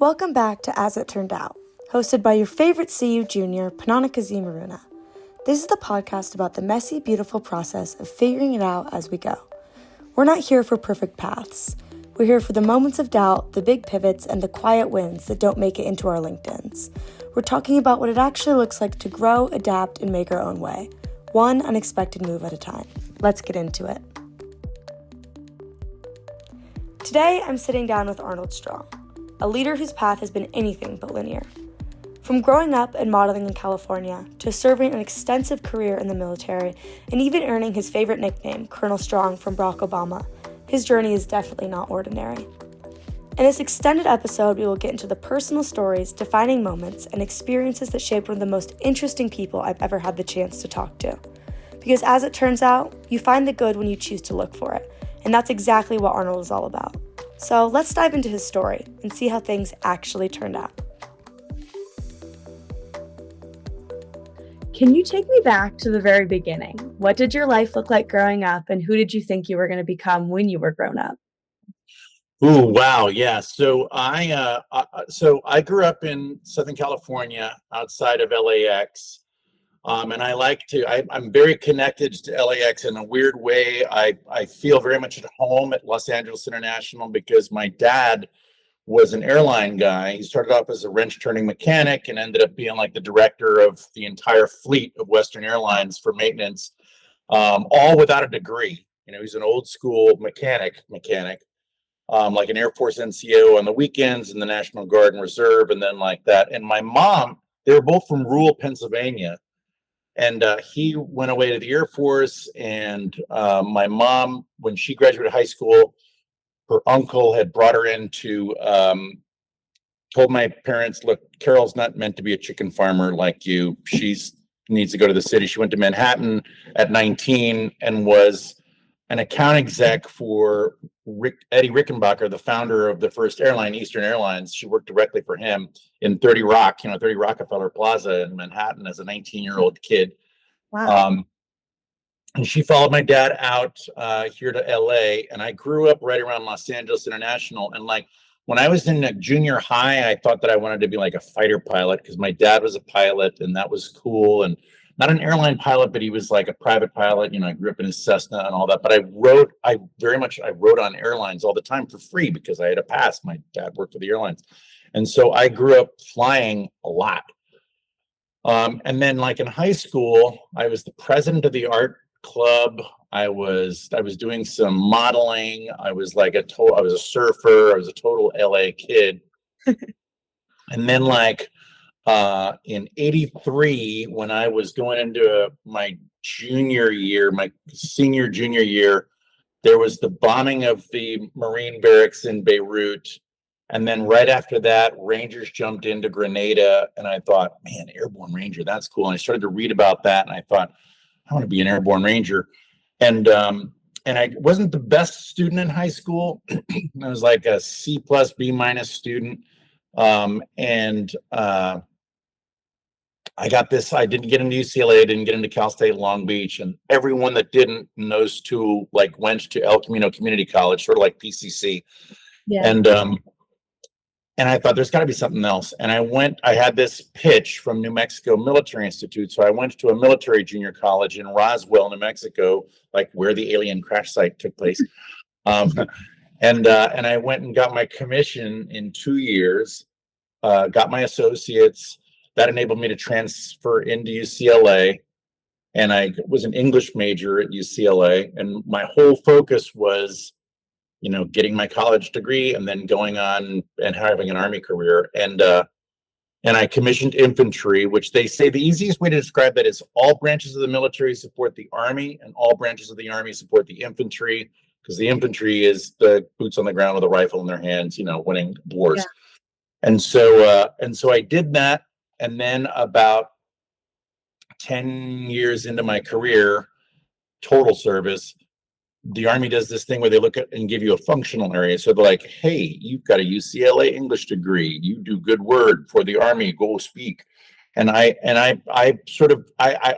Welcome back to As It Turned Out, hosted by your favorite CU junior, Panonica Z. Maruna. This is the podcast about the messy, beautiful process of figuring it out as we go. We're not here for perfect paths. We're here for the moments of doubt, the big pivots, and the quiet wins that don't make it into our LinkedIns. We're talking about what it actually looks like to grow, adapt, and make our own way, one unexpected move at a time. Let's get into it. Today, I'm sitting down with Arnold Strong, a leader whose path has been anything but linear. From growing up and modeling in California to serving an extensive career in the military and even earning his favorite nickname, Colonel Strong, from Barack Obama, his journey is definitely not ordinary. In this extended episode, we will get into the personal stories, defining moments, and experiences that shaped one of the most interesting people I've ever had the chance to talk to. Because as it turns out, you find the good when you choose to look for it, and that's exactly what Arnold is all about. So let's dive into his story and see how things actually turned out. Can you take me back to the very beginning? What did your life look like growing up, and who did you think you were going to become when you were grown up? Ooh, wow, yeah. So I grew up in Southern California, outside of LAX, and I'm very connected to LAX in a weird way. I feel very much at home at Los Angeles International because my dad was an airline guy. He started off as a wrench turning mechanic and ended up being like the director of the entire fleet of Western Airlines for maintenance, all without a degree. He's an old school mechanic, like an Air Force NCO on the weekends and the National Guard and Reserve, and then like that. And my mom, they were both from rural Pennsylvania. And he went away to the Air Force. And my mom, when she graduated high school, her uncle had brought her into, told my parents, look, Carol's not meant to be a chicken farmer like you. She needs to go to the city. She went to Manhattan at 19 and was an account exec for Eddie Rickenbacker, the founder of the first airline, Eastern Airlines. She worked directly for him in 30 Rockefeller Plaza in Manhattan as a 19-year-old kid. Wow. And she followed my dad out here to LA, and I grew up right around Los Angeles International. And like when I was in junior high, I thought that I wanted to be like a fighter pilot because my dad was a pilot, and that was cool. And not an airline pilot, but he was like a private pilot. I grew up in his Cessna and all that. But I wrote on airlines all the time for free because I had a pass. My dad worked for the airlines, and so I grew up flying a lot. And then, like in high school, I was the president of the art club. I was doing some modeling. I was a surfer. I was a total LA kid. And then in 83, when I was going into my senior junior year, there was the bombing of the Marine barracks in Beirut. And then right after that, Rangers jumped into Grenada. And I thought, man, Airborne Ranger, that's cool. And I started to read about that. And I thought, I want to be an Airborne Ranger. And I wasn't the best student in high school. I was like a C plus, B minus student. I didn't get into UCLA, I didn't get into Cal State Long Beach, and everyone that didn't knows to went to El Camino Community College, sort of like PCC. Yeah. And I thought there's got to be something else. And I had this pitch from New Mexico Military Institute. So I went to a military junior college in Roswell, New Mexico, like where the alien crash site took place. And I went and got my commission in 2 years, got my associates. That enabled me to transfer into UCLA. And I was an English major at UCLA. And my whole focus was getting my college degree and then going on and having an Army career. And I commissioned infantry, which they say the easiest way to describe that is all branches of the military support the Army and all branches of the Army support the infantry, because the infantry is the boots on the ground with a rifle in their hands, winning wars. Yeah. And so I did that. And then about 10 years into my career, total service, the Army does this thing where they look at and give you a functional area. So they're like, hey, you've got a UCLA English degree. You do good word for the Army. Go speak. And I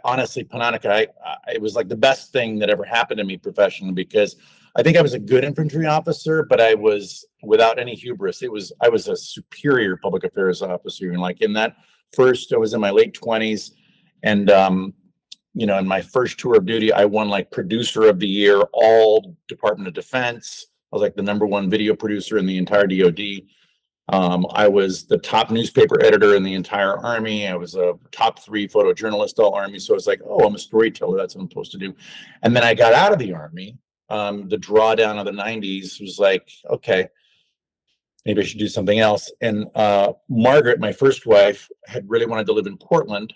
honestly, Panonica, it was like the best thing that ever happened to me professionally, because I think I was a good infantry officer, but I was without any hubris. I was a superior public affairs officer. And like in that first, I was in my late 20s, and in my first tour of duty, I won like producer of the year, all Department of Defense. I was like the #1 video producer in the entire DoD. I was the top newspaper editor in the entire Army. I was a top 3 photojournalist all Army. So I was like, oh, I'm a storyteller. That's what I'm supposed to do. And then I got out of the Army. The drawdown of the 90s was like, okay, maybe I should do something else. And Margaret, my first wife, had really wanted to live in Portland.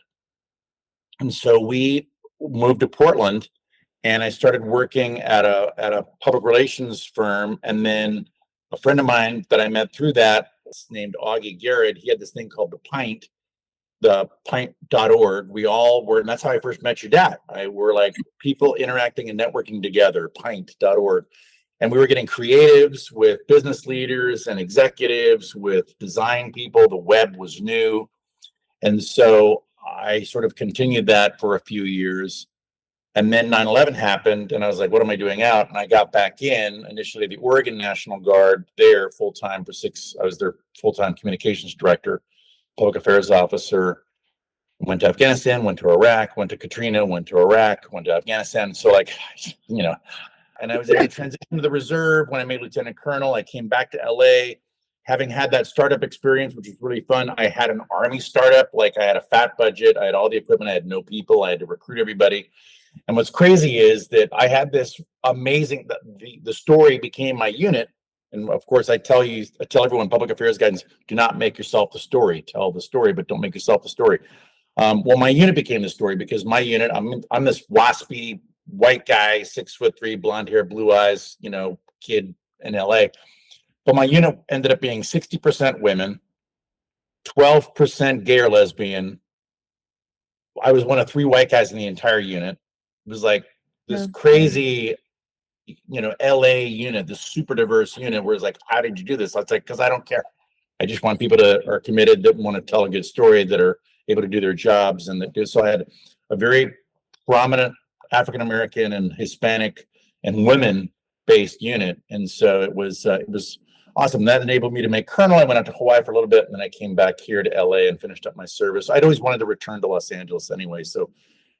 And so we moved to Portland, and I started working at a public relations firm. And then a friend of mine that I met through that, named Augie Garrett, he had this thing called the pint.org. We all were, and that's how I first met your dad. We're like people interacting and networking together, pint.org. And we were getting creatives with business leaders and executives, with design people. The web was new. And so I sort of continued that for a few years. And then 9/11 happened, and I was like, what am I doing out? And I got back in, initially the Oregon National Guard, there full-time for 6, I was their full-time communications director, public affairs officer. Went to Afghanistan, went to Iraq, went to Katrina, went to Iraq, went to Afghanistan. So like, and I was able to transition to the reserve when I made lieutenant colonel. I came back to LA, having had that startup experience, which was really fun. I had an Army startup, like I had a fat budget, I had all the equipment, I had no people, I had to recruit everybody. And what's crazy is that I had this amazing, the story became my unit. And of course, I tell everyone, public affairs guidance, do not make yourself the story. Tell the story, but don't make yourself the story. Well, my unit became the story because my unit, I'm this waspy white guy, 6'3", blonde hair, blue eyes, kid in LA. But my unit ended up being 60% women, 12% gay or lesbian. I was one of 3 white guys in the entire unit. It was like this crazy, LA unit, this super diverse unit where it's like, how did you do this? I was like, because I don't care. I just want people that are committed, that want to tell a good story, that are able to do their jobs. And that so I had a very prominent African American and Hispanic and women based unit. And so it was awesome. That enabled me to make colonel. I went out to Hawaii for a little bit, and then I came back here to LA and finished up my service. I'd always wanted to return to Los Angeles anyway. So,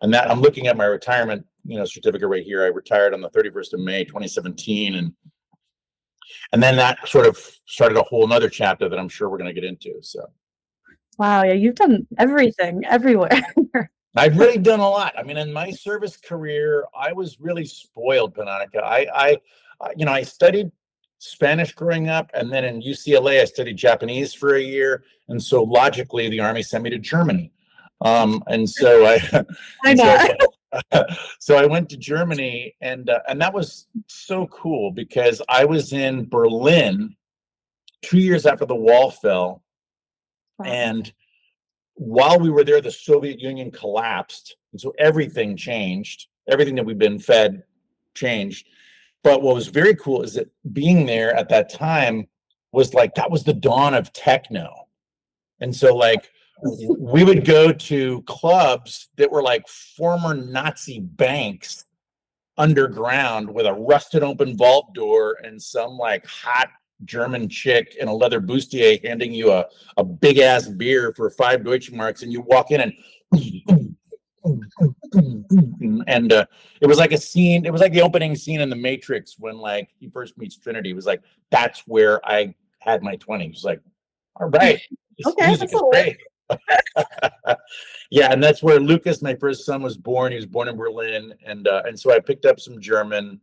and that I'm looking at my retirement, certificate right here. I retired on the 31st of May, 2017. And then that sort of started a whole nother chapter that I'm sure we're going to get into. So. Wow. Yeah. You've done everything everywhere. I've really done a lot. I mean, in my service career, I was really spoiled, Pananica. I studied Spanish growing up, and then in UCLA, I studied Japanese for a year. And so logically, the Army sent me to Germany. And so so I went to Germany, and that was so cool because I was in Berlin 2 years after the wall fell. Wow. And while we were there, the Soviet Union collapsed. And so everything changed. Everything that we've been fed changed. But what was very cool is that being there at that time was like, that was the dawn of techno. And so like, we would go to clubs that were like former Nazi banks underground with a rusted open vault door and some like hot German chick in a leather bustier handing you a big ass beer for 5 Deutschmarks, and you walk in and it was like a scene. It was like the opening scene in The Matrix when like he first meets Trinity. It was like, that's where I had my 20s. It was like, all right, this music is great. Yeah, and that's where Lucas, my first son, was born. He was born in Berlin, and so I picked up some German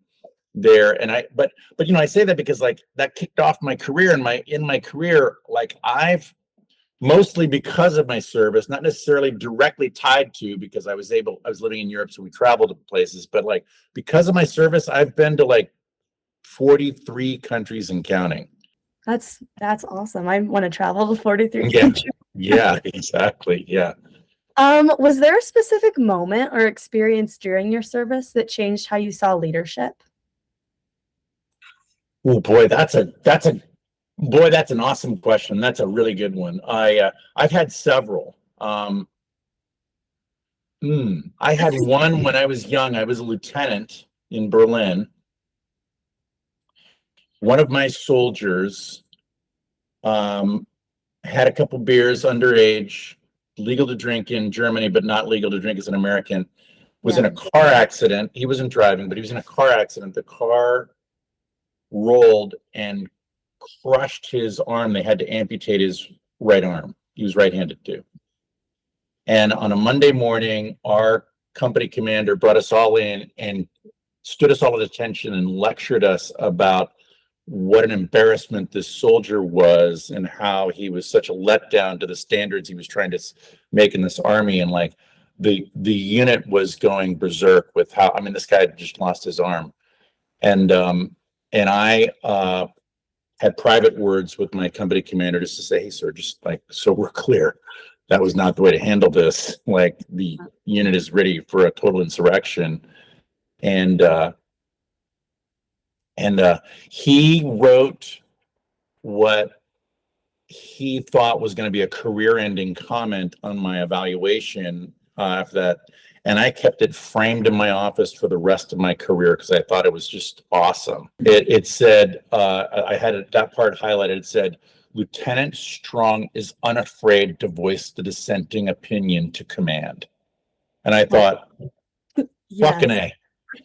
there. And but I say that because like that kicked off my career. In my career, like I've mostly because of my service, not necessarily directly tied to, because I was living in Europe, so we traveled to places, but like because of my service, I've been to like 43 countries and counting. That's awesome. I want to travel to 43 countries. Yeah, exactly. Yeah. Was there a specific moment or experience during your service that changed how you saw leadership? Oh boy, that's an awesome question. That's a really good one. I've had several. I had one when I was young. I was a lieutenant in Berlin, one of my soldiers had a couple beers underage, legal to drink in Germany, but not legal to drink as an American, was in a car accident. He wasn't driving, but he was in a car accident. The car rolled and crushed his arm. They had to amputate his right arm. He was right-handed too. And on a Monday morning, our company commander brought us all in and stood us all at attention and lectured us about what an embarrassment this soldier was and how he was such a letdown to the standards he was trying to make in this army. And like the unit was going berserk with how, I mean, this guy just lost his arm. And I had private words with my company commander just to say, hey, sir, just like, so we're clear, that was not the way to handle this. Like, the unit is ready for a total insurrection. And he wrote what he thought was going to be a career-ending comment on my evaluation after that. And I kept it framed in my office for the rest of my career because I thought it was just awesome. It said, I had that part highlighted. It said, Lieutenant Strong is unafraid to voice the dissenting opinion to command. And I thought, fucking A.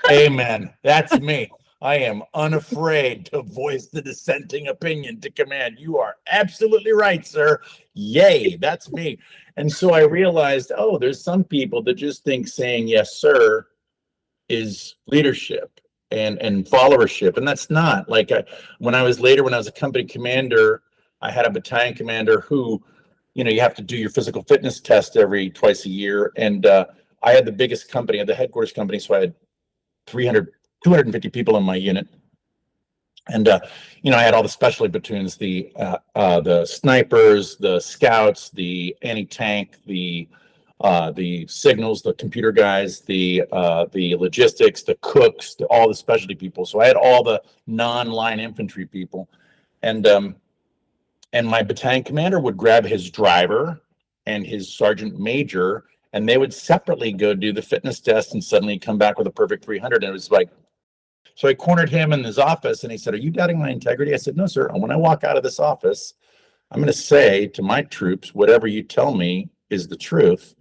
Amen. That's me. I am unafraid to voice the dissenting opinion to command. You are absolutely right, sir. Yay, that's me. And so I realized, oh, there's some people that just think saying yes, sir, is leadership and followership. And that's not. Like, when I was a company commander, I had a battalion commander who, you have to do your physical fitness test twice a year. And I had the biggest company, the headquarters company, so I had 250 people in my unit. And, I had all the specialty platoons, the snipers, the scouts, the anti-tank, the signals, the computer guys, the logistics, the cooks, all the specialty people. So I had all the non-line infantry people. And my battalion commander would grab his driver and his sergeant major, and they would separately go do the fitness test and suddenly come back with a perfect 300. And it was like, so I cornered him in his office and he said, are you doubting my integrity? I said, no, sir. When I walk out of this office, I'm going to say to my troops, whatever you tell me is the truth.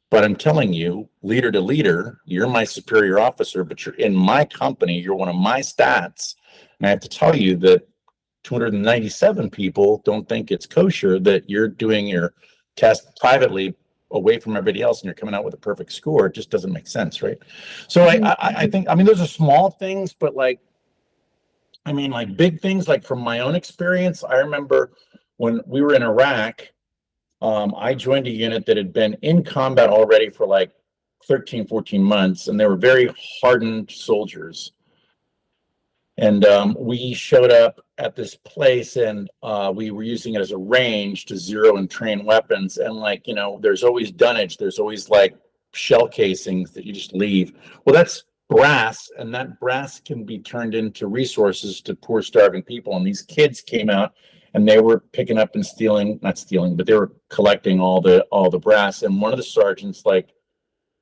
But I'm telling you, leader to leader, you're my superior officer, but you're in my company. You're one of my stats. And I have to tell you that 297 people don't think it's kosher that you're doing your test privately away from everybody else and you're coming out with a perfect score. It just doesn't make sense, right? So I think, those are small things, but like big things, like from my own experience, I remember when we were in Iraq, I joined a unit that had been in combat already for like 13, 14 months, and they were very hardened soldiers. And we showed up at this place, and we were using it as a range to zero and train weapons. And there's always dunnage. There's always like shell casings that you just leave. Well, that's brass, and that brass can be turned into resources to poor, starving people. And these kids came out, and they were picking up and not stealing, but they were collecting all the brass. And one of the sergeants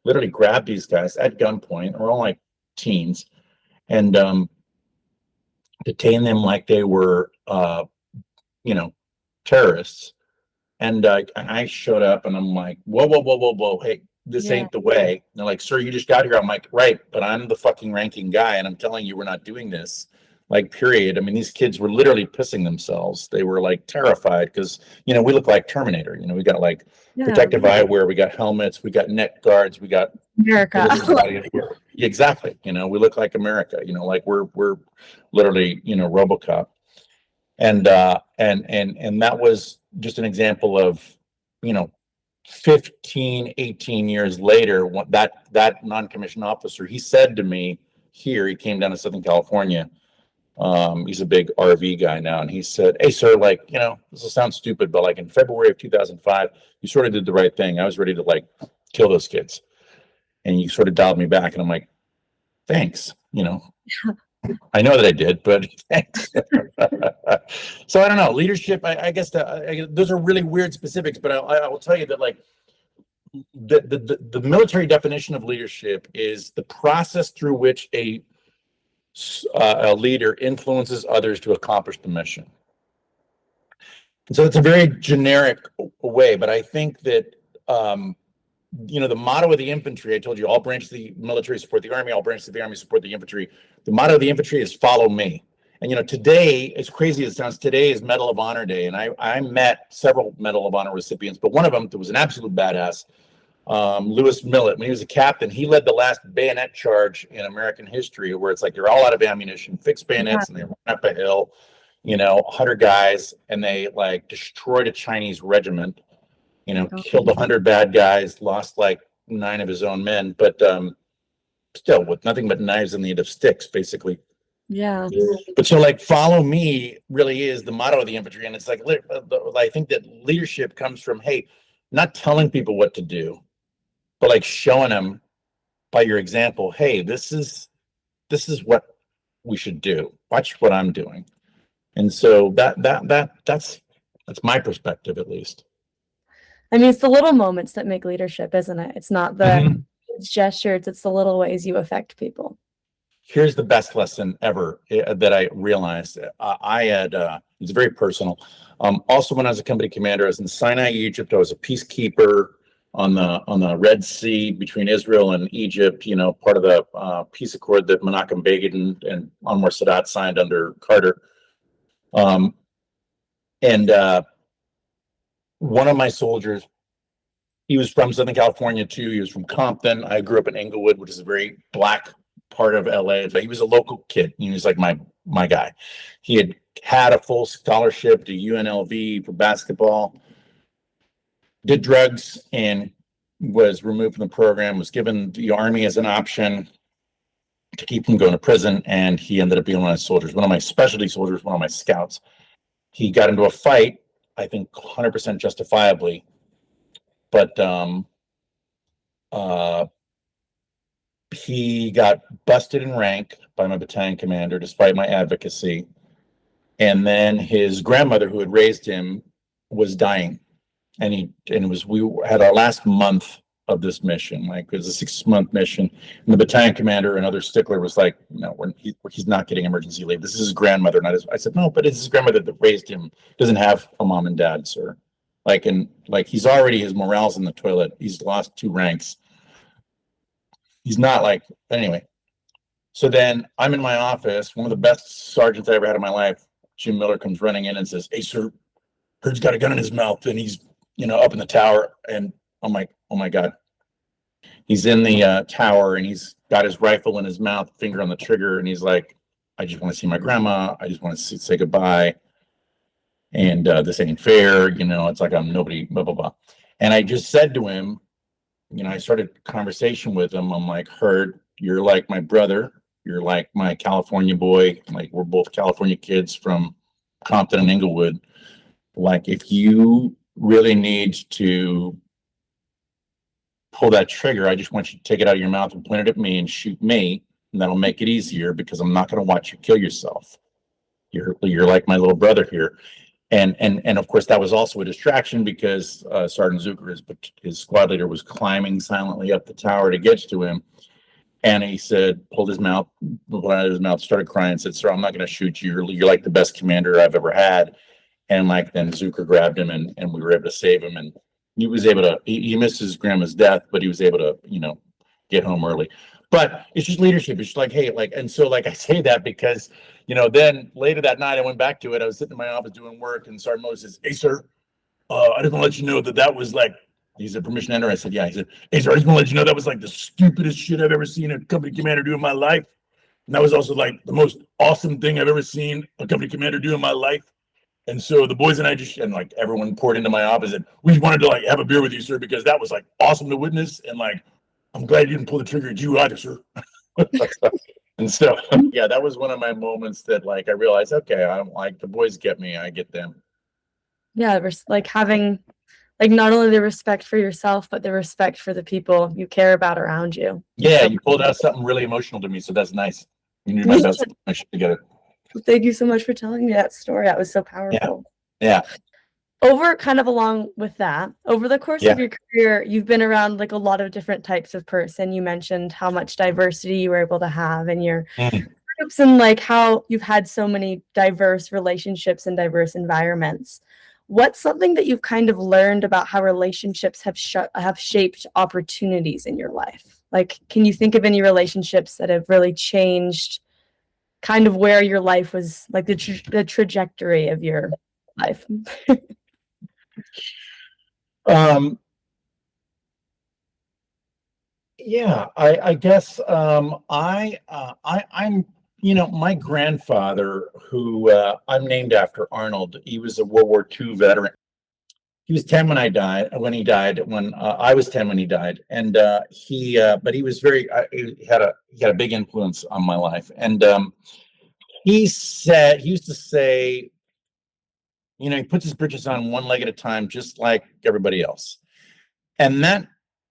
literally grabbed these guys at gunpoint. We're all like teens, and detain them like they were, terrorists. And I showed up and I'm like, whoa, whoa, whoa, whoa, whoa. Hey, this ain't the way. And they're like, sir, you just got here. I'm like, right, but I'm the fucking ranking guy. And I'm telling you, we're not doing this. Like, period. These kids were literally pissing themselves. They were like terrified because, we look like Terminator. We got like protective eyewear. We got helmets. We got neck guards. We got America. Exactly. We look like America, like we're literally, RoboCop. And that was just an example of, 15, 18 years later, that non-commissioned officer, he said to me here, he came down to Southern California. He's a big RV guy now. And he said, hey, sir, this will sound stupid, but in February of 2005, you sort of did the right thing. I was ready to kill those kids. And you sort of dialed me back. And I'm like, thanks. I know that I did, but thanks. So I don't know. Leadership, I guess those are really weird specifics, but I will tell you that the military definition of leadership is the process through which a a leader influences others to accomplish the mission. And so it's a very generic way, but I think that the motto of the infantry, I told you, all branches of the military support the Army, all branches of the Army support the infantry. The motto of the infantry is follow me. And today, as crazy as it sounds, today is Medal of Honor Day, and I met several Medal of Honor recipients, but one of them that was an absolute badass, Lewis Millett. When he was a captain, he led the last bayonet charge in American history, where it's like you're all out of ammunition, fixed bayonets, and they run up a hill, 100 guys, and they like destroyed a Chinese regiment. Killed 100 bad guys, lost like 9 of his own men, but still with nothing but knives in the end of sticks, basically. Yeah. But so like follow me really is the motto of the infantry. And it's like, I think that leadership comes from, hey, not telling people what to do, but like showing them by your example, hey, this is what we should do. Watch what I'm doing. And so that's my perspective, at least. I mean, it's the little moments that make leadership, isn't it? It's not the gestures, it's the little ways you affect people. Here's the best lesson ever that I realized. I had, it's very personal. Also, when I was a company commander, I was in Sinai, Egypt. I was a peacekeeper on the Red Sea between Israel and Egypt, part of the peace accord that Menachem Begin and Anwar Sadat signed under Carter. And one of my soldiers, he was from Southern California too. He was from Compton. I grew up in Inglewood, which is a very black part of LA, but he was a local kid. He was like my guy. He had a full scholarship to UNLV for basketball, did drugs, and was removed from the program, was given the Army as an option to keep him going to prison, and he ended up being one of my soldiers, one of my specialty soldiers, one of my scouts. He got into a fight, I think 100% justifiably, but he got busted in rank by my battalion commander despite my advocacy. And then his grandmother, who had raised him, was dying. And we had our last month of this mission. Like, it was a 6-month mission. And the battalion commander, another stickler, was like, no, he's not getting emergency leave. This is his grandmother, not his. I said, no, but it's his grandmother that raised him. Doesn't have a mom and dad, sir. He's already, his morale's in the toilet. He's lost 2 ranks. He's not like, anyway. So then I'm in my office. One of the best sergeants I ever had in my life, Jim Miller, comes running in and says, hey, sir, heard's got a gun in his mouth and he's, up in the tower. And I'm like, oh my God. He's in the tower and he's got his rifle in his mouth, finger on the trigger. And he's like, I just want to see my grandma. I just want to say goodbye. And this ain't fair. It's like I'm nobody, blah, blah, blah. And I just said to him, I started a conversation with him. I'm like, Herd, you're like my brother. You're like my California boy. Like, we're both California kids from Compton and Inglewood. Like, if you really need to pull that trigger, I just want you to take it out of your mouth and point it at me and shoot me. And that'll make it easier because I'm not going to watch you kill yourself. You're like my little brother here. And of course, that was also a distraction because Sergeant Zucker, his squad leader, was climbing silently up the tower to get to him. And he said, pulled his mouth, started crying, and said, sir, I'm not going to shoot you. You're like the best commander I've ever had. And then Zucker grabbed him and we were able to save him. And he was able to, he missed his grandma's death, but he was able to, get home early. But it's just leadership. It's just like, hey, and so I say that because, then later that night I went back to it. I was sitting in my office doing work and Sergeant Miller says, hey, sir, I just want to let you know that was like, he said, permission to enter? I said, yeah. He said, hey, sir, I just want to let you know that was like the stupidest shit I've ever seen a company commander do in my life. And that was also like the most awesome thing I've ever seen a company commander do in my life. And so the boys and I everyone poured into my office and we wanted to have a beer with you, sir, because that was awesome to witness. And I'm glad you didn't pull the trigger at you either, sir. And so, yeah, that was one of my moments that I realized, okay, I'm the boys get me, I get them. Yeah, having not only the respect for yourself, but the respect for the people you care about around you. Yeah, you pulled out something really emotional to me, so that's nice. You knew my best together. Thank you so much for telling me that story. That was so powerful. Yeah. Along with that, over the course of your career, you've been around a lot of different types of person. You mentioned how much diversity you were able to have in your And like how you've had so many diverse relationships and diverse environments. What's something that you've kind of learned about how relationships have shaped opportunities in your life? Like, can you think of any relationships that have really changed kind of where your life was, like the trajectory of your life? Um, yeah, I guess I'm my grandfather, who I'm named after, Arnold. He was a World War II veteran. He was 10 when he died, when I was 10 when he died. And but he was he had a big influence on my life. And he used to say, he puts his bridges on one leg at a time, just like everybody else. And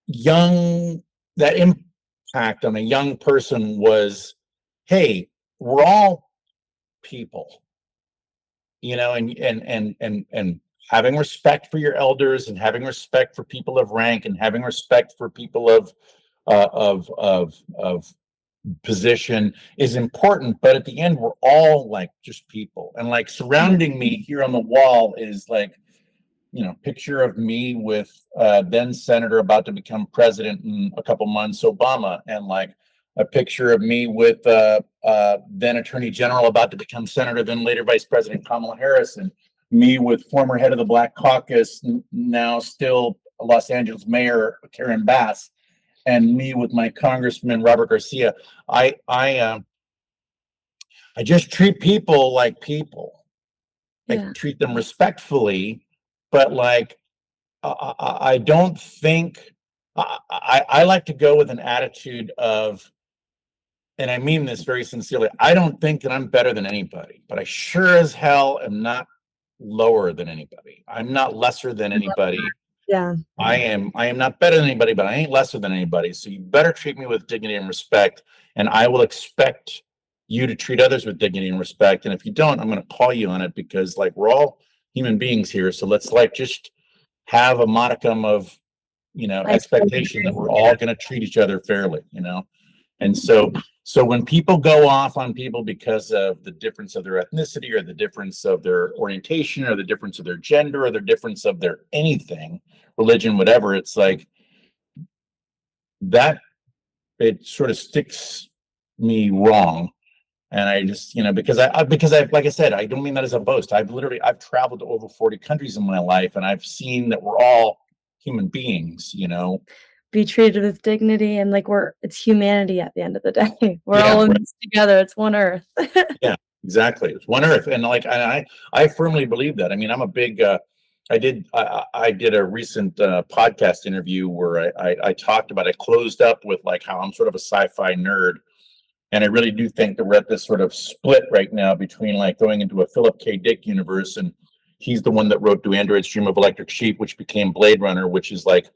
young, that impact on a young person was, hey, we're all people, and having respect for your elders, and having respect for people of rank, and having respect for people of position is important. But at the end, we're all like just people. And like surrounding me here on the wall is like, picture of me with then senator about to become president in a couple months, Obama, and like a picture of me with then attorney general about to become senator, then later vice president Kamala Harris, and me with former head of the Black Caucus, now still Los Angeles mayor Karen Bass, and me with my congressman Robert Garcia. I just treat people like people. I Yeah. treat them respectfully, but like I don't think I like to go with an attitude of, and I mean this very sincerely, I don't think that I'm better than anybody, but I sure as hell am not lower than anybody. I'm not lesser than anybody. Yeah. I am not better than anybody, but I ain't lesser than anybody. So you better treat me with dignity and respect, and I will expect you to treat others with dignity and respect. And if you don't, I'm going to call you on it, because like we're all human beings here. So let's like just have a modicum of I expectation that we're all going to treat each other fairly. And so when people go off on people because of the difference of their ethnicity, or the difference of their orientation, or the difference of their gender, or the difference of their anything, religion, whatever, it's like that, it sort of sticks me wrong. And I just, because I, like I said, I don't mean that as a boast. I've traveled to over 40 countries in my life, and I've seen that we're all human beings. be treated with dignity and like it's humanity at the end of the day. We're Yeah, all in right. this together. It's one earth. Yeah, exactly. It's one earth. And like, I firmly believe that. I mean, I'm a big, I did a recent podcast interview where I talked about, I closed up with like how I'm sort of a sci-fi nerd. And I really do think that we're at this sort of split right now between like going into a Philip K. Dick universe, and he's the one that wrote Do Androids Dream of Electric Sheep, which became Blade Runner, which is like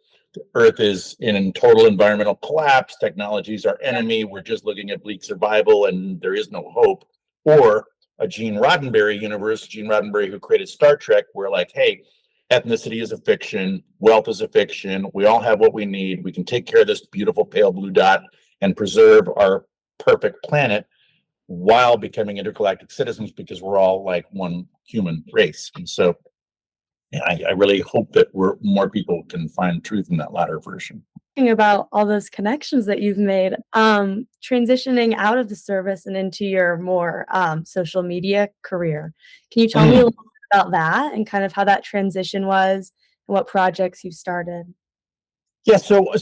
Earth is in total environmental collapse. Technology is our enemy. We're just looking at bleak survival, and there is no hope. Or a Gene Roddenberry universe, Gene Roddenberry, who created Star Trek, where like, hey, ethnicity is a fiction, wealth is a fiction. We all have what we need. We can take care of this beautiful pale blue dot and preserve our perfect planet while becoming intergalactic citizens, because we're all like one human race. And so I really hope that more people can find truth in that latter version. Thinking about all those connections that you've made, transitioning out of the service and into your more social media career. Can you tell me a little bit about that and kind of how that transition was and what projects you started? Yeah, so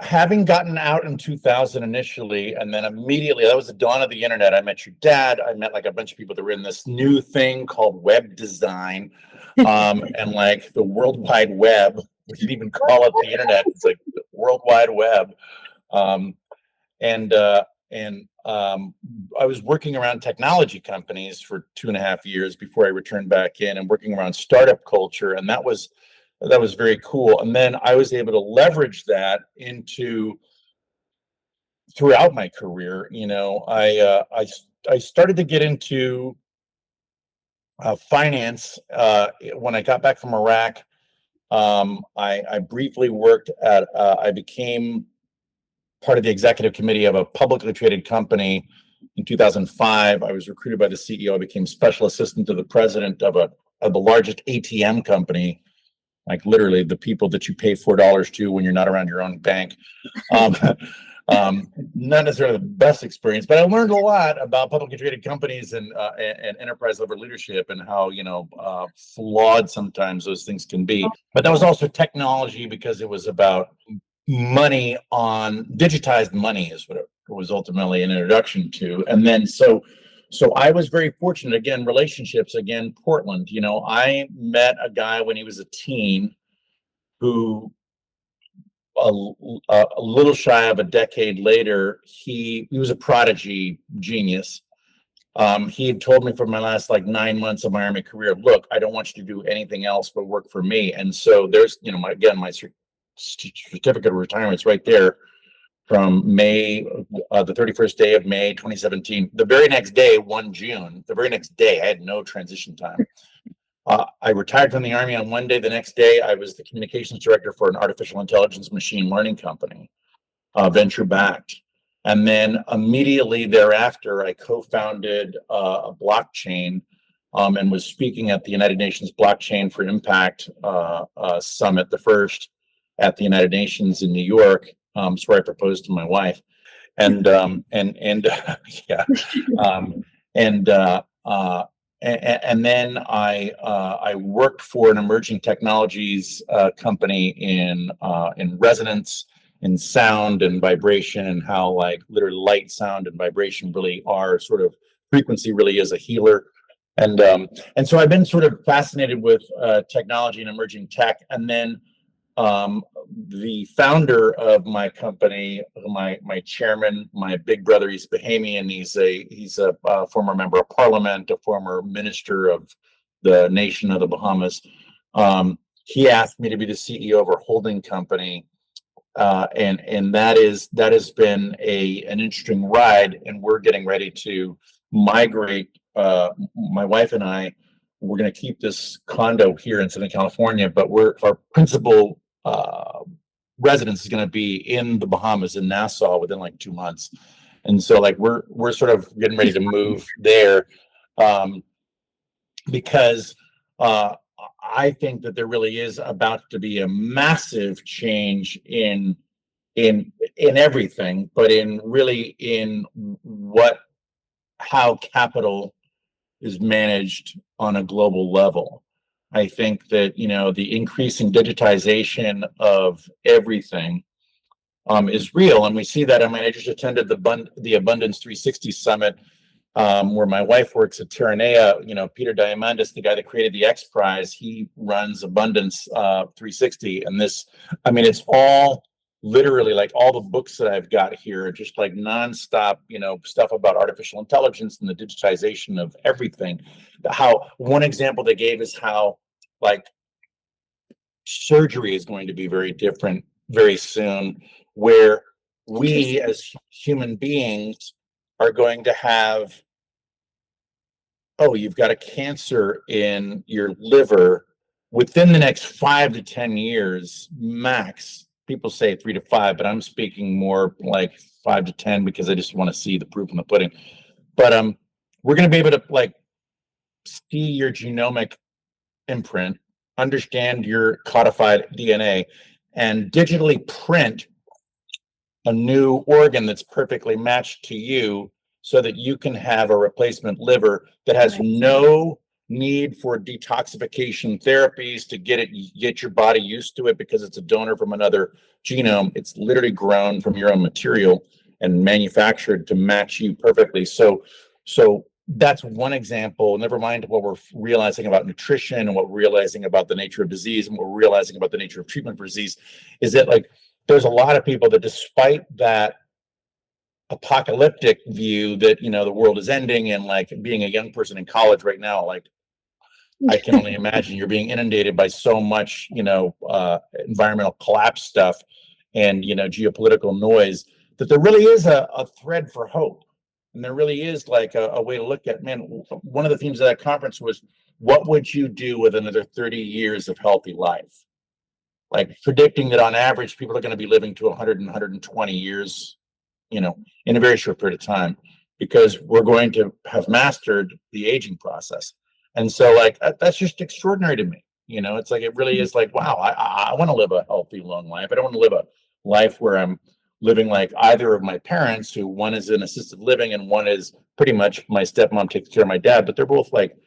having gotten out in 2000 initially, and then immediately, that was the dawn of the internet. I met your dad. I met like a bunch of people that were in this new thing called web design, and like the World Wide Web. We didn't even call it the internet. It's like the World Wide Web. Um, and I was working around technology companies for 2.5 years before I returned back in, and working around startup culture, and that was very cool. And then I was able to leverage that into throughout my career. I started to get into finance when I got back from Iraq. I briefly worked I became part of the executive committee of a publicly traded company In 2005, I was recruited by the CEO. I became special assistant to the president of the largest ATM company, like literally the people that you pay $4 to when you're not around your own bank. Um, not necessarily the best experience, but I learned a lot about publicly traded companies and enterprise level leadership and how, flawed sometimes those things can be. But that was also technology, because it was about money. On digitized money is what it was ultimately an introduction to. And then so I was very fortunate. Again, relationships. Again, Portland. I met a guy when he was a teen who, a little shy of a decade later, he was a prodigy genius. He had told me for my last like 9 months of my Army career, look, I don't want you to do anything else but work for me. And so there's, my certificate of retirement's right there from May, the 31st day of May 2017. The very next day, 1 June, the very next day, I had no transition time. I retired from the Army on one day. The next day, I was the communications director for an artificial intelligence machine learning company, venture backed. And then immediately thereafter, I co-founded a blockchain, and was speaking at the United Nations Blockchain for Impact Summit, the first at the United Nations in New York. It's where I proposed to my wife. And yeah, and and then I worked for an emerging technologies company in resonance, in sound and vibration, and how like literally light, sound, and vibration really are sort of, frequency really is a healer. And so I've been sort of fascinated with technology and emerging tech. And then the founder of my company, my chairman, my big brother, he's Bahamian. He's a former member of parliament, a former minister of the nation of the Bahamas. He asked me to be the CEO of our holding company, and that has been an interesting ride. And we're getting ready to migrate. My wife and I, we're going to keep this condo here in Southern California, but our principal residence is going to be in the Bahamas, in Nassau, within like 2 months. And so like we're sort of getting ready to move there, because I think that there really is about to be a massive change in everything, but in how capital is managed on a global level. I think that, the increasing digitization of everything is real. And we see that. I mean, I just attended the Abundance 360 Summit, where my wife works at Terranea. Peter Diamandis, the guy that created the X Prize, he runs Abundance 360. And it's all literally like all the books that I've got here are just like nonstop, stuff about artificial intelligence and the digitization of everything. How one example they gave is how like surgery is going to be very different very soon, where we as human beings are going to have, oh, you've got a cancer in your liver, within the next 5 to 10 years max. People say 3 to 5, but I'm speaking more like 5 to 10, because I just want to see the proof in the pudding. But we're going to be able to like see your genomic imprint, understand your codified DNA, and digitally print a new organ that's perfectly matched to you, so that you can have a replacement liver that has no need for detoxification therapies to get your body used to it, because it's a donor from another genome. It's literally grown from your own material and manufactured to match you perfectly. So that's one example. Never mind what we're realizing about nutrition, and what we're realizing about the nature of disease, and what we're realizing about the nature of treatment for disease, is that like there's a lot of people that, despite that apocalyptic view that the world is ending, and like being a young person in college right now, like I can only imagine you're being inundated by so much environmental collapse stuff and geopolitical noise, that there really is a thread for hope. And there really is like a way to look at, man, one of the themes of that conference was, what would you do with another 30 years of healthy life? Like predicting that on average people are going to be living to 100 and 120 years, in a very short period of time. because we're going to have mastered the aging process. And so like that's just extraordinary to me. It's like it really is like, wow, I want to live a healthy, long life. I don't want to live a life where I'm living like either of my parents, who one is in assisted living and one is pretty much my stepmom takes care of my dad, but they're both like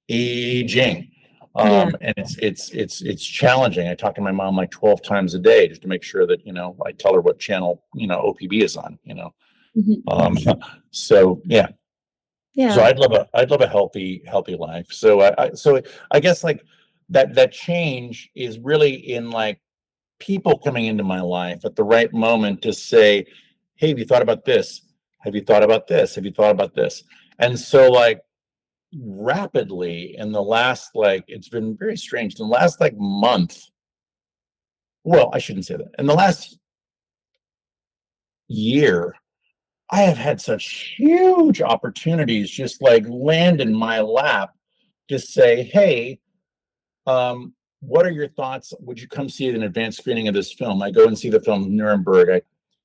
aging. Yeah. And it's challenging. I talk to my mom like 12 times a day just to make sure that, I tell her what channel, OPB is on. Mhm. So yeah. So Yeah. I'd love a healthy life. So I guess like that change is really in like people coming into my life at the right moment to say, hey, have you thought about this? Have you thought about this? Have you thought about this? And so like rapidly in the last, like, it's been very strange. In the last like month, well, I shouldn't say that. In the last year, I have had such huge opportunities just like land in my lap to say, hey, what are your thoughts? Would you come see an advanced screening of this film? I go and see the film Nuremberg.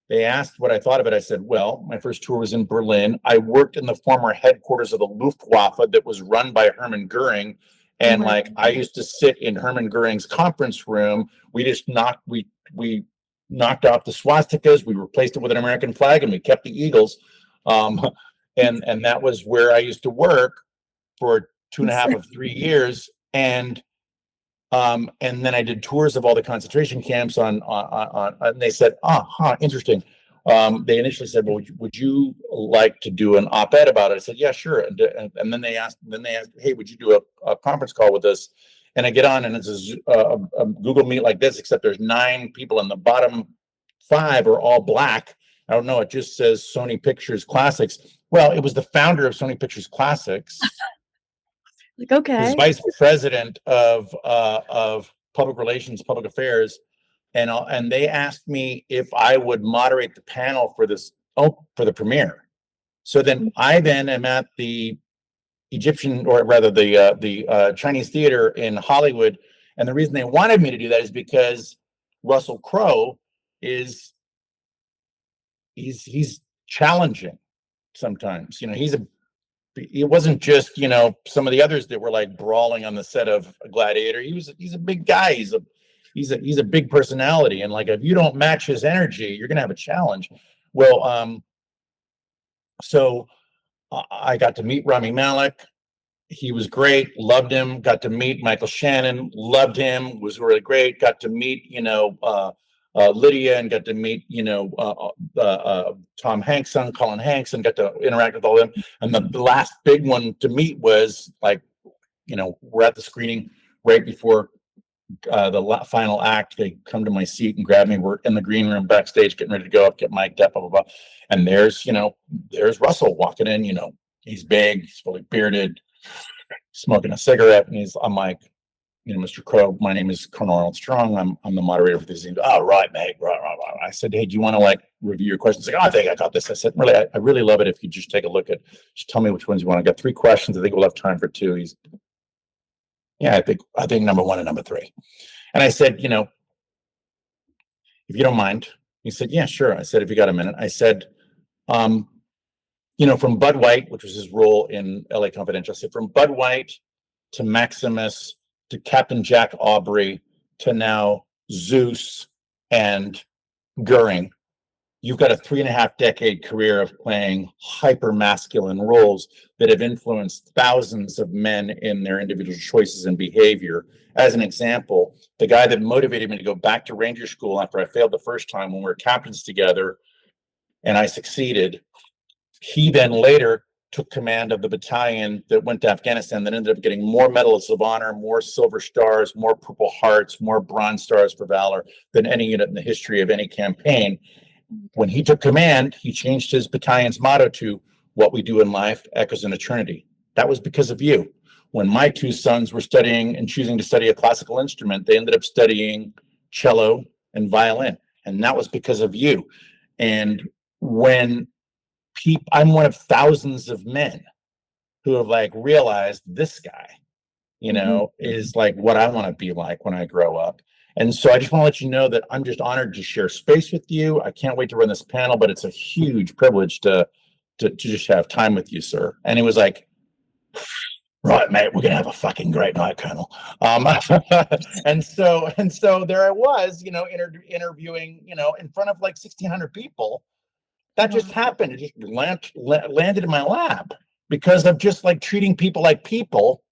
They asked what I thought of it. I said, well, my first tour was in Berlin. I worked in the former headquarters of the Luftwaffe that was run by Hermann Goering. And like I used to sit in Hermann Goering's conference room. We knocked off the swastikas, we replaced it with an American flag, and we kept the eagles. Um, and that was where I used to work for two and a half of 3 years. And then I did tours of all the concentration camps and they said, interesting. They initially said, well, would you like to do an op-ed about it? I said, yeah, sure. And then they asked, hey, would you do a conference call with us? And I get on and it's a Google Meet like this, except there's 9 people and the bottom 5 are all black. I don't know. It just says Sony Pictures Classics. Well, it was the founder of Sony Pictures Classics, Like, okay. his vice president of public relations, public affairs, and they asked me if I would moderate the panel for this for the premiere. So then I then am at the Egyptian, or rather the Chinese theater in Hollywood, and the reason they wanted me to do that is because Russell Crowe is he's challenging sometimes. It wasn't just some of the others that were like brawling on the set of Gladiator. He's a big guy. He's a big personality, and like if you don't match his energy, you're gonna have a challenge. Well, so I got to meet Rami Malek. He was great. Loved him. Got to meet Michael Shannon. Loved him. Was really great. Got to meet Lydia, and got to meet Tom Hanks' son, Colin Hanks, and got to interact with all of them. And the last big one to meet was like, we're at the screening right before the final act. They come to my seat and grab me. We're in the green room backstage, getting ready to go up, get mic'd up, blah blah blah. And there's Russell walking in. He's big, he's fully bearded, smoking a cigarette, and I'm like, Mr. Crow, my name is Colonel Arnold Strong. I'm the moderator for this thing. Oh, right, mate. Right. I said, hey, do you want to like review your questions? Like, I think I got this. I said, really, I really love it if you just take a look at, just tell me which ones you want. I got 3 questions. I think we'll have time for 2. I think number 1 and number 3. And I said, if you don't mind. He said, yeah, sure. I said, if you got a minute. I said, from Bud White, which was his role in LA Confidential, I said, from Bud White to Maximus to Captain Jack Aubrey to now Zeus and Goering, you've got a 3.5-decade career of playing hyper masculine roles that have influenced thousands of men in their individual choices and behavior. As an example, the guy that motivated me to go back to Ranger School after I failed the first time when we were captains together and I succeeded, he then later took command of the battalion that went to Afghanistan that ended up getting more medals of honor, more silver stars, more Purple Hearts, more Bronze Stars for valor than any unit in the history of any campaign. When he took command, he changed his battalion's motto to "What we do in life echoes in eternity." That was because of you. When my 2 sons were studying and choosing to study a classical instrument, they ended up studying cello and violin. And that was because of you. And when I'm one of thousands of men who have like realized this guy, is like what I want to be like when I grow up. And so I just want to let you know that I'm just honored to share space with you. I can't wait to run this panel, but it's a huge privilege to to just have time with you, sir. And he was like, right, mate, we're gonna have a fucking great night, Colonel. And so there I was, interviewing, in front of like 1,600 people. That just happened. It just landed in my lap because of just like treating people like people,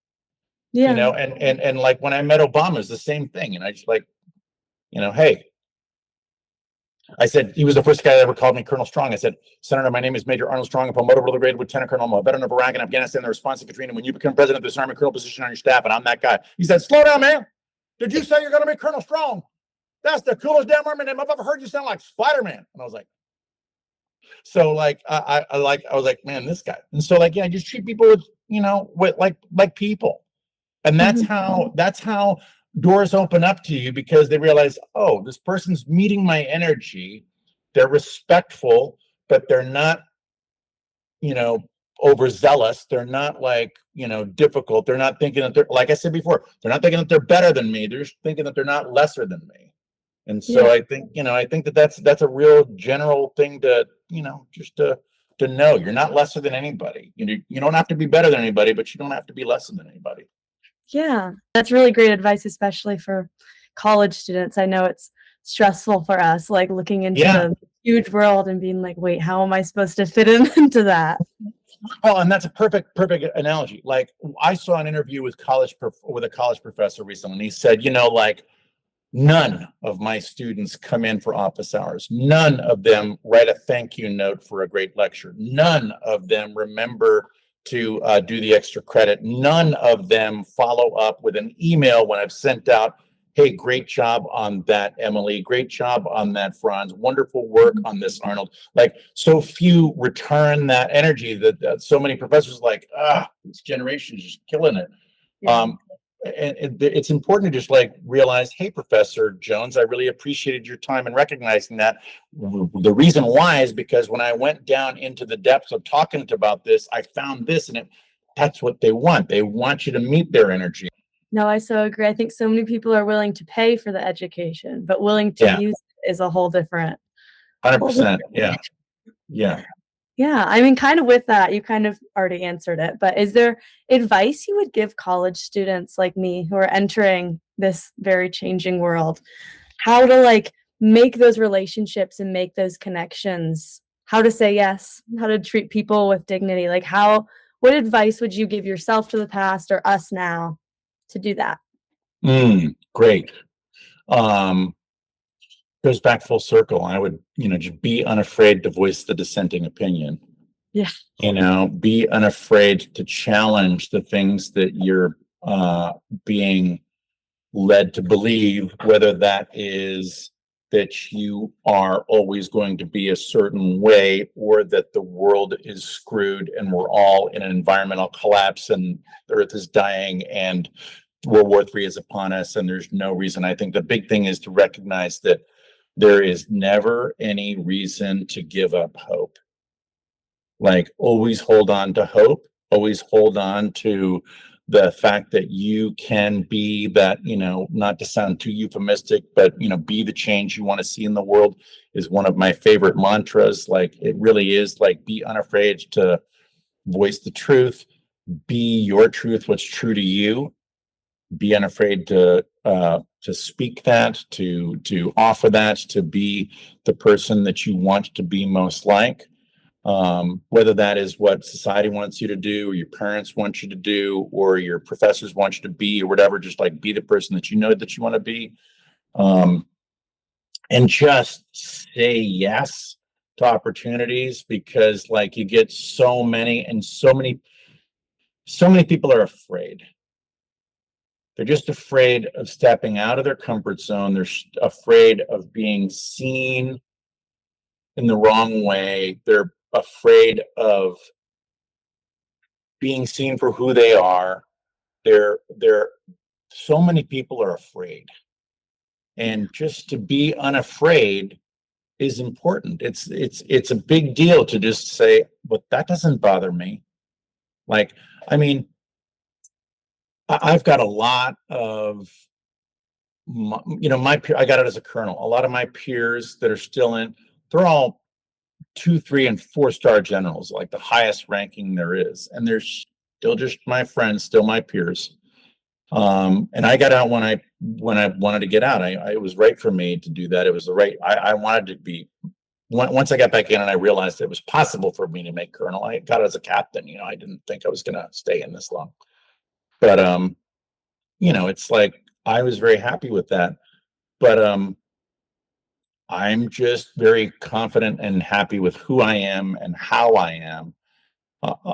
Yeah. and like when I met Obama, it's the same thing. And I just like, hey, I said, he was the first guy that ever called me Colonel Strong. I said, Senator, my name is Major Arnold Strong. I'm promoted to the grade Lieutenant Colonel. I'm a veteran of Iraq and Afghanistan, the response to Katrina. When you become president of this army colonel position on your staff, and I'm that guy. He said, slow down, man. Did you say you're going to be Colonel Strong? That's the coolest damn army name I've ever heard. You sound like Spider-Man. And I was like, so like, I was like, man, this guy. And so like, yeah, just treat people with like people. And that's how doors open up to you, because they realize, oh, this person's meeting my energy. They're respectful, but they're not, overzealous. They're not like, difficult. They're not thinking that they're, like I said before, they're not thinking that they're better than me. They're just thinking that they're not lesser than me. And so Yeah. I think that that's a real general thing to, just to know you're not lesser than anybody. You don't have to be better than anybody, but you don't have to be lesser than anybody. Yeah, that's really great advice, especially for college students. I know it's stressful for us, like, looking into Yeah. the huge world and being like, "Wait, how am I supposed to fit in into that?" Well, and that's a perfect analogy. Like I saw an interview with with a college professor recently, and he said, like none of my students come in for office hours. None of them write a thank you note for a great lecture. None of them remember to do the extra credit. None of them follow up with an email when I've sent out, hey, great job on that, Emily. Great job on that, Franz. Wonderful work on this, Arnold. Like, so few return that energy that so many professors like, this generation is just killing it. Yeah. And it's important to just like realize, hey, Professor Jones, I really appreciated your time and recognizing that. The reason why is because when I went down into the depths of talking about this, I found this, and that's what they want. They want you to meet their energy. No, I so agree. I think so many people are willing to pay for the education, but willing to Yeah, use it is a whole 100%. different. Yeah, yeah. Yeah, I mean, kind of with that, you kind of already answered it, but is there advice you would give college students like me who are entering this very changing world? How to, like, make those relationships and make those connections? How to say yes? How to treat people with dignity? Like, what advice would you give yourself to the past or us now to do that? Great. Um, Goes back full circle. I would, just be unafraid to voice the dissenting opinion. Yeah. Be unafraid to challenge the things that you're being led to believe, whether that is that you are always going to be a certain way, or that the world is screwed and we're all in an environmental collapse and the earth is dying and World War III is upon us and there's no reason. I think the big thing is to recognize that there is never any reason to give up hope. Like, always hold on to hope, always hold on to the fact that you can be that, not to sound too euphemistic, but, be the change you want to see in the world is one of my favorite mantras. Like, it really is like, be unafraid to voice the truth, be your truth, what's true to you, be unafraid to speak that, to offer that, to be the person that you want to be most like. Whether that is what society wants you to do, or your parents want you to do, or your professors want you to be, or whatever, just like be the person that you know that you want to be. Um, and just say yes to opportunities, because like you get so many, and so many people are afraid. They're just afraid of stepping out of their comfort zone. They're afraid of being seen in the wrong way. They're afraid of being seen for who they are. They're so many people are afraid. And just to be unafraid is important. It's a big deal to just say, but that doesn't bother me. Like, I mean, I've got a lot of my, I got it as a colonel. A lot of my peers that are still in, they're all 2, 3, and 4-star generals, like the highest ranking there is, and they're still just my friends, still my peers. And I got out when I wanted to get out. It was right for me to do that. It was the right. I wanted to be. Once I got back in and I realized it was possible for me to make colonel, I got as a captain. You know, I didn't think I was going to stay in this long, but you know, it's like I was very happy with that. But I'm just very confident and happy with who I am and how I am.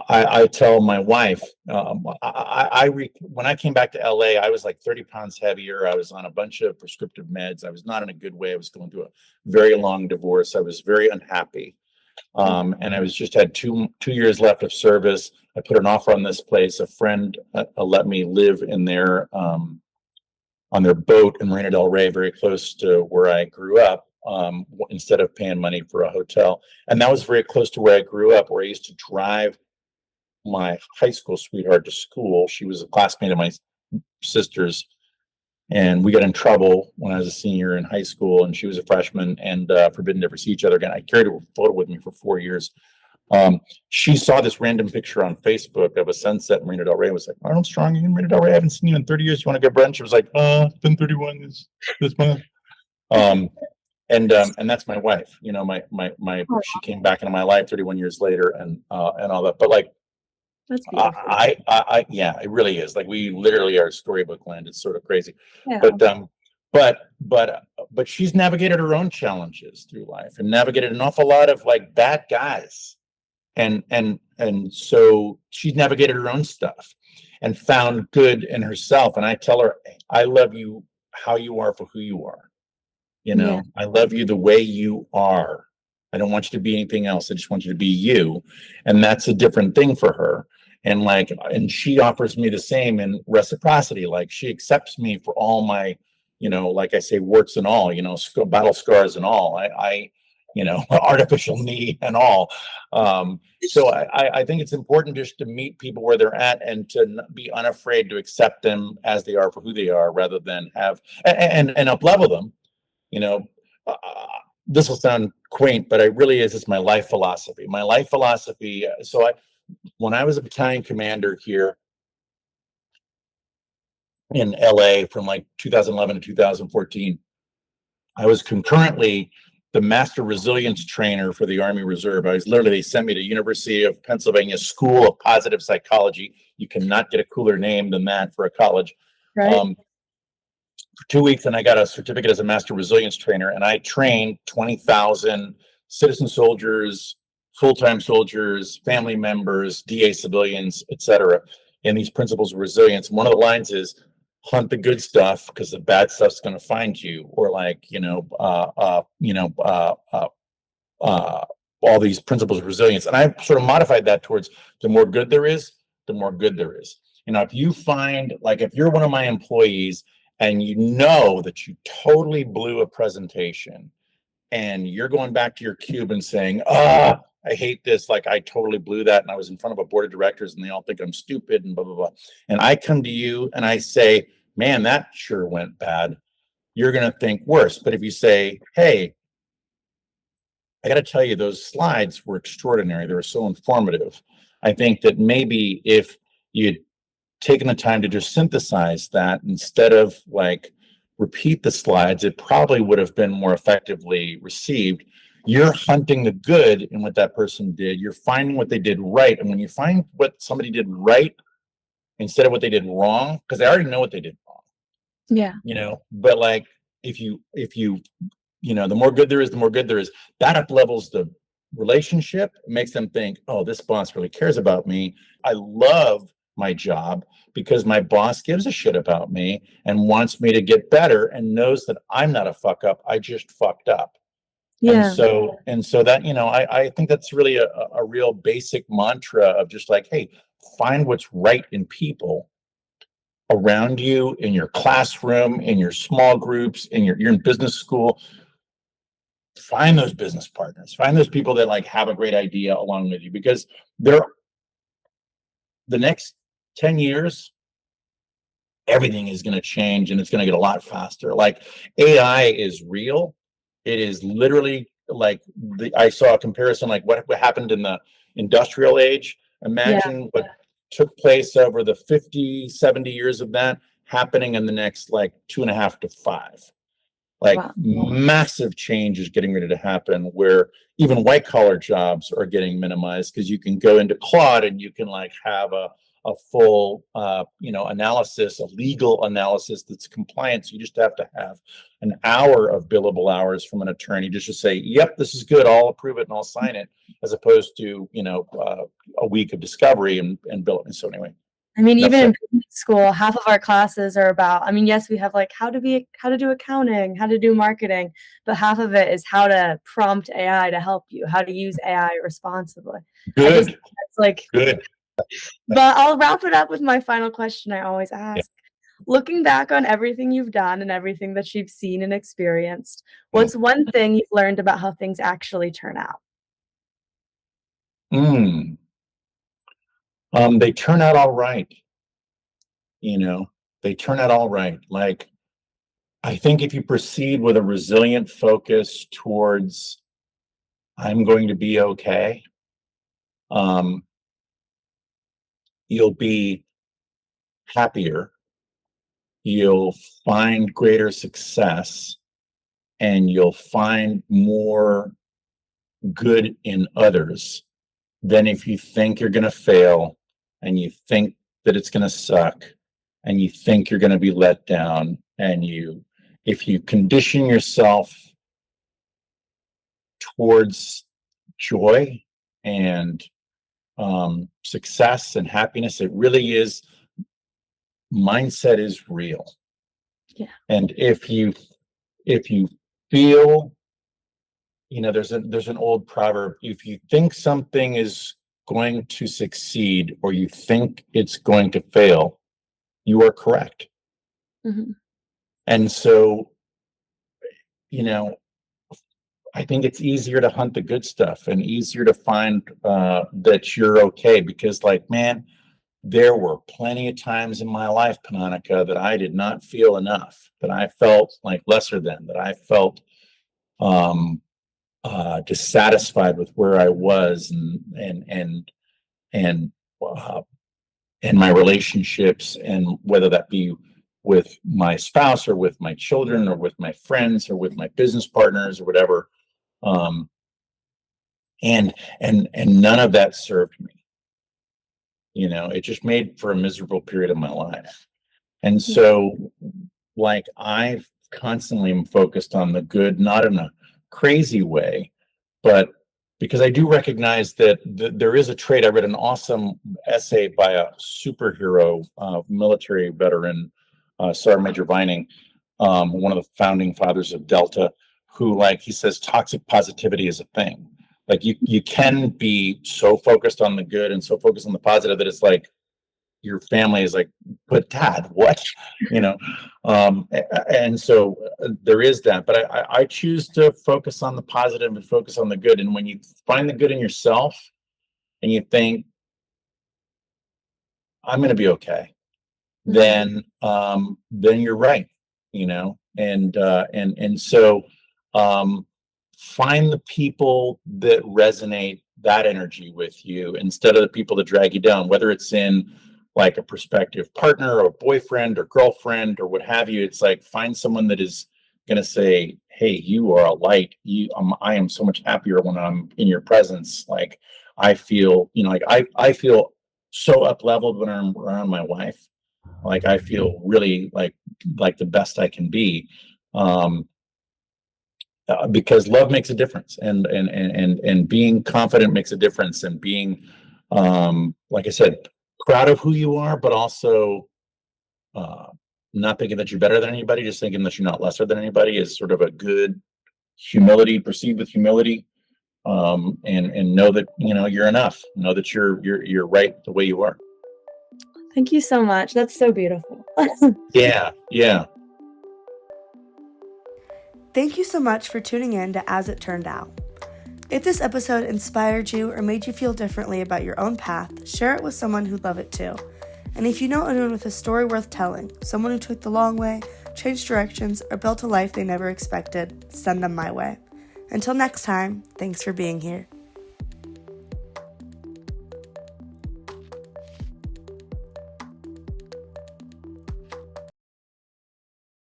I tell my wife, when I came back to LA, I was like 30 pounds heavier. I was on a bunch of prescriptive meds. I was not in a good way. I was going through a very long divorce. I was very unhappy. And I was just had 2 years left of service. I put an offer on this place. A friend let me live in their on their boat in Marina del Rey, very close to where I grew up, instead of paying money for a hotel. And that was very close to where I grew up, where I used to drive my high school sweetheart to school. She was a classmate of my sister's, and we got in trouble when I was a senior in high school, and she was a freshman, and forbidden to ever see each other again. I carried her photo with me for 4 years. She saw this random picture on Facebook of a sunset in Marina del Rey. I was like, Arnold Strong, you in Marina del Rey? I haven't seen you in 30 years. You want to get brunch? She was like, it's been 31 this month. And that's my wife. You know, she came back into my life 31 years later, and all that. But like, That's beautiful. yeah, it really is. Like, we literally are storybook land. It's sort of crazy. Yeah. But she's navigated her own challenges through life and navigated an awful lot of like bad guys. And so she's navigated her own stuff and found good in herself. And I tell her, I love you how you are for who you are. You know, Yeah. I love you the way you are. I don't want you to be anything else. I just want you to be you. And that's a different thing for her. And like, and she offers me the same in reciprocity. Like, she accepts me for all my, you know, like I say, warts and all, you know, battle scars and all. You know, artificial knee and all. So I think it's important just to meet people where they're at and to be unafraid to accept them as they are for who they are, rather than have and up level them. You know, uh, this will sound quaint, but it really is. It's my life philosophy. My life philosophy. When I was a battalion commander here in LA from like 2011 to 2014, I was concurrently the master resilience trainer for the Army Reserve. They sent me to University of Pennsylvania School of Positive Psychology. You cannot get a cooler name than that for a college. Right. For 2 weeks, and I got a certificate as a master resilience trainer, and I trained 20,000 citizen soldiers, full-time soldiers, family members, DA civilians, etc., in these principles of resilience. One of the lines is, hunt the good stuff because the bad stuff's going to find you, or like, all these principles of resilience. And I sort of modified that towards, the more good there is, the more good there is. You know, if you find, like, if you're one of my employees and you know that you totally blew a presentation and you're going back to your cube and saying, I hate this, like I totally blew that, and I was in front of a board of directors and they all think I'm stupid and blah, blah, blah. And I come to you and I say, man, that sure went bad. You're going to think worse. But if you say, hey, I got to tell you, those slides were extraordinary. They were so informative. I think that maybe if you'd taken the time to just synthesize that instead of like repeat the slides, it probably would have been more effectively received. You're hunting the good in what that person did. You're finding what they did right. And when you find what somebody did right instead of what they did wrong, because they already know what they did wrong. Yeah. You know, but like, if you the more good there is, the more good there is. That up levels the relationship, makes them think, oh, this boss really cares about me. I love my job because my boss gives a shit about me and wants me to get better and knows that I'm not a fuck up. I just fucked up. And so that, I think that's really a real basic mantra of just like, hey, find what's right in people around you, in your classroom, in your small groups, you're in business school. Find those business partners, find those people that like have a great idea along with you, because they're the next 10 years, everything is going to change and it's going to get a lot faster. Like, AI is real. It is literally I saw a comparison, like what happened in the industrial age. Yeah. Imagine what took place over the 50, 70 years of that happening in the next like 2.5 to 5. Like Wow. massive change is getting ready to happen where even white collar jobs are getting minimized because you can go into Claude and you can like have a full analysis, a legal analysis that's compliant. So you just have to have an hour of billable hours from an attorney just to say, yep, this is good, I'll approve it and I'll sign it, as opposed to a week of discovery and bill it. So anyway, I mean, enough even said. in business school, half of our classes are about, I mean, yes, we have like how to do accounting, how to do marketing, but half of it is how to prompt AI to help you, how to use AI responsibly. I just, Good, it's like, good. but I'll wrap it up with my final question I always Yeah. ask. Looking back on everything you've done and everything that you've seen and experienced, what's one thing you've learned about how things actually turn out? Mm. They turn out all right. you know, they turn out all right. Like, I think if you proceed with a resilient focus towards, I'm going to be okay, um, you'll be happier, you'll find greater success, and you'll find more good in others than if you think you're going to fail and you think that it's going to suck and you think you're going to be let down. If you condition yourself towards joy and success and happiness, it really is, mindset is real. Yeah. And if you feel, there's an old proverb: if you think something is going to succeed or you think it's going to fail, you are correct. Mhm. And so, you know, I think it's easier to hunt the good stuff and easier to find that you're okay, because, like, man, there were plenty of times in my life, Pananica, that I did not feel enough, that I felt like lesser than, that I felt um, dissatisfied with where I was, and uh, and my relationships, and whether that be with my spouse or with my children or with my friends or with my business partners or whatever. Um, and none of that served me. It just made for a miserable period of my life. And Yeah. so, like, I constantly am focused on the good, not in a crazy way, but because I do recognize that there is a trait. I read an awesome essay by a superhero military veteran, Sergeant Major Vining, one of the founding fathers of Delta, who, like, he says, toxic positivity is a thing. Like, you can be so focused on the good and so focused on the positive that it's like your family is like, but dad, what? You know, and so there is that. But I choose to focus on the positive and focus on the good. And when you find the good in yourself and you think, I'm going to be okay, Mhm. then you're right. And so find the people that resonate that energy with you instead of the people that drag you down, whether it's in like a prospective partner or boyfriend or girlfriend or what have you. It's like, find someone that is going to say, hey, you are a light. I am so much happier when I'm in your presence. Like, I feel, like I feel so up leveled when I'm around my wife. Like, I feel really like the best I can be. Because love makes a difference, and being confident makes a difference, and being, like I said, proud of who you are, but also uh, not thinking that you're better than anybody, just thinking that you're not lesser than anybody, is sort of a good humility. Proceed with humility, and know that you're enough. Know that you're right the way you are. Thank you so much. That's so beautiful. Yeah, yeah. Thank you so much for tuning in to As It Turned Out. If this episode inspired you or made you feel differently about your own path, share it with someone who'd love it too. And if you know anyone with a story worth telling, someone who took the long way, changed directions, or built a life they never expected, send them my way. Until next time, thanks for being here.